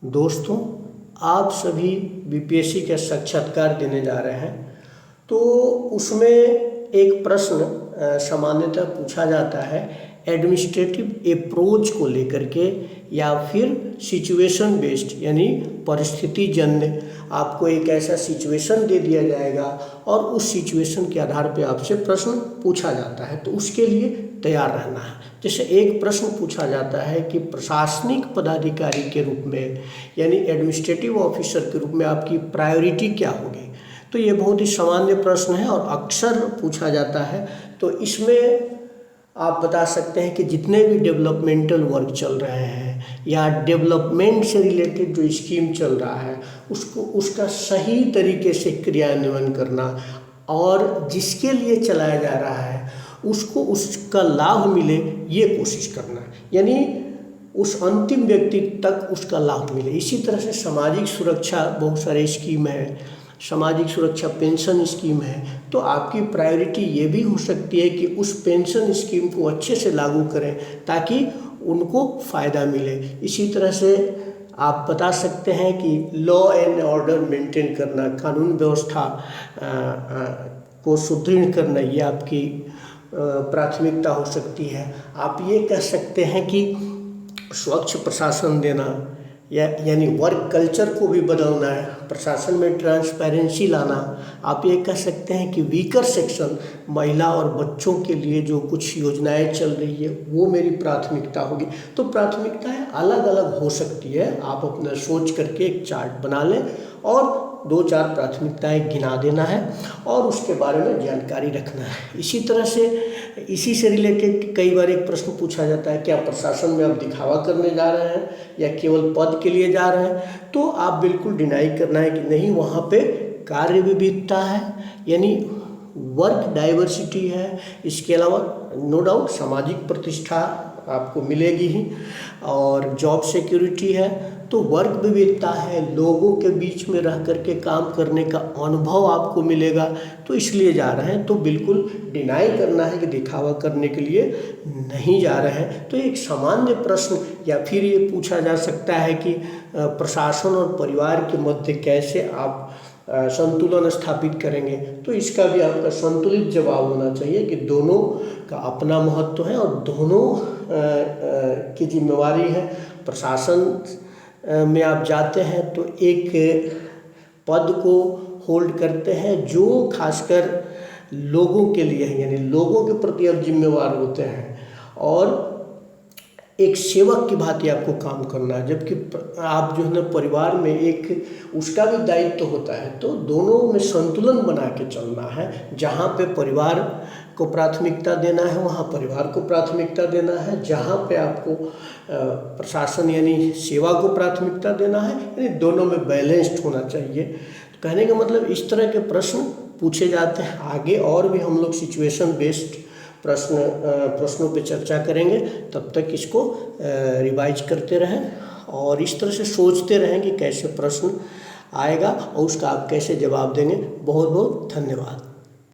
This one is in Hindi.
दोस्तों, आप सभी बीपीएससी का साक्षात्कार देने जा रहे हैं, तो उसमें एक प्रश्न सामान्यतः पूछा जाता है एडमिनिस्ट्रेटिव अप्रोच को लेकर के, या फिर सिचुएशन बेस्ड, यानी परिस्थिति जन्य आपको एक ऐसा सिचुएशन दे दिया जाएगा और उस सिचुएशन के आधार पे आपसे प्रश्न पूछा जाता है, तो उसके लिए तैयार रहना है। जैसे एक प्रश्न पूछा जाता है कि प्रशासनिक पदाधिकारी के रूप में, यानी एडमिनिस्ट्रेटिव ऑफिसर के रूप में आपकी प्रायोरिटी क्या होगी। तो ये बहुत ही सामान्य प्रश्न है और अक्सर पूछा जाता है। तो इसमें आप बता सकते हैं कि जितने भी डेवलपमेंटल वर्क चल रहे हैं या डेवलपमेंट से रिलेटेड जो स्कीम चल रहा है उसका सही तरीके से क्रियान्वयन करना, और जिसके लिए चलाया जा रहा है उसको उसका लाभ मिले, ये कोशिश करना, यानी उस अंतिम व्यक्ति तक उसका लाभ मिले। इसी तरह से सामाजिक सुरक्षा बहुत सारे स्कीम है, सामाजिक सुरक्षा पेंशन स्कीम है, तो आपकी प्रायोरिटी ये भी हो सकती है कि उस पेंशन स्कीम को अच्छे से लागू करें ताकि उनको फ़ायदा मिले। इसी तरह से आप बता सकते हैं कि लॉ एंड ऑर्डर मेंटेन करना, कानून व्यवस्था को सुदृढ़ करना, ये आपकी प्राथमिकता हो सकती है। आप ये कह सकते हैं कि स्वच्छ प्रशासन देना, यानी वर्क कल्चर को भी बदलना है, प्रशासन में ट्रांसपेरेंसी लाना। आप ये कह सकते हैं कि वीकर सेक्शन, महिला और बच्चों के लिए जो कुछ योजनाएं चल रही है वो मेरी प्राथमिकता होगी। तो प्राथमिकताएं अलग अलग हो सकती है, आप अपना सोच करके एक चार्ट बना लें और 2-4 प्राथमिकताएं गिना देना है और उसके बारे में जानकारी रखना है। इसी तरह से इसी से रिलेटेड कई बार एक प्रश्न पूछा जाता है, क्या प्रशासन में आप दिखावा करने जा रहे हैं या केवल पद के लिए जा रहे हैं। तो आप बिल्कुल डिनाई करना है कि नहीं, वहाँ पे कार्य विविधता है, यानी वर्क डाइवर्सिटी है। इसके अलावा नो डाउट सामाजिक प्रतिष्ठा आपको मिलेगी ही, और जॉब सिक्योरिटी है, तो वर्क विविधता है, लोगों के बीच में रह करके काम करने का अनुभव आपको मिलेगा, तो इसलिए जा रहे हैं। तो बिल्कुल डिनाई करना है कि दिखावा करने के लिए नहीं जा रहे हैं। तो एक सामान्य प्रश्न, या फिर ये पूछा जा सकता है कि प्रशासन और परिवार के मध्य कैसे आप संतुलन स्थापित करेंगे। तो इसका भी आपका संतुलित जवाब होना चाहिए कि दोनों का अपना महत्व है और दोनों की जिम्मेवारी है। प्रशासन में आप जाते हैं तो एक पद को होल्ड करते हैं जो खासकर लोगों के लिए है, यानी लोगों के प्रति आप जिम्मेवार होते हैं, और एक सेवक की भांति आपको काम करना है। जबकि आप जो है ना परिवार में एक उसका भी दायित्व होता है, तो दोनों में संतुलन बना के चलना है। जहाँ पे परिवार को प्राथमिकता देना है वहाँ परिवार को प्राथमिकता देना है, जहाँ पे आपको प्रशासन यानी सेवा को प्राथमिकता देना है, यानी दोनों में बैलेंस्ड होना चाहिए। तो कहने का मतलब इस तरह के प्रश्न पूछे जाते हैं। आगे और भी हम लोग सिचुएशन बेस्ड प्रश्नों पे चर्चा करेंगे। तब तक इसको रिवाइज करते रहें और इस तरह से सोचते रहें कि कैसे प्रश्न आएगा और उसका आप कैसे जवाब देंगे। बहुत बहुत धन्यवाद।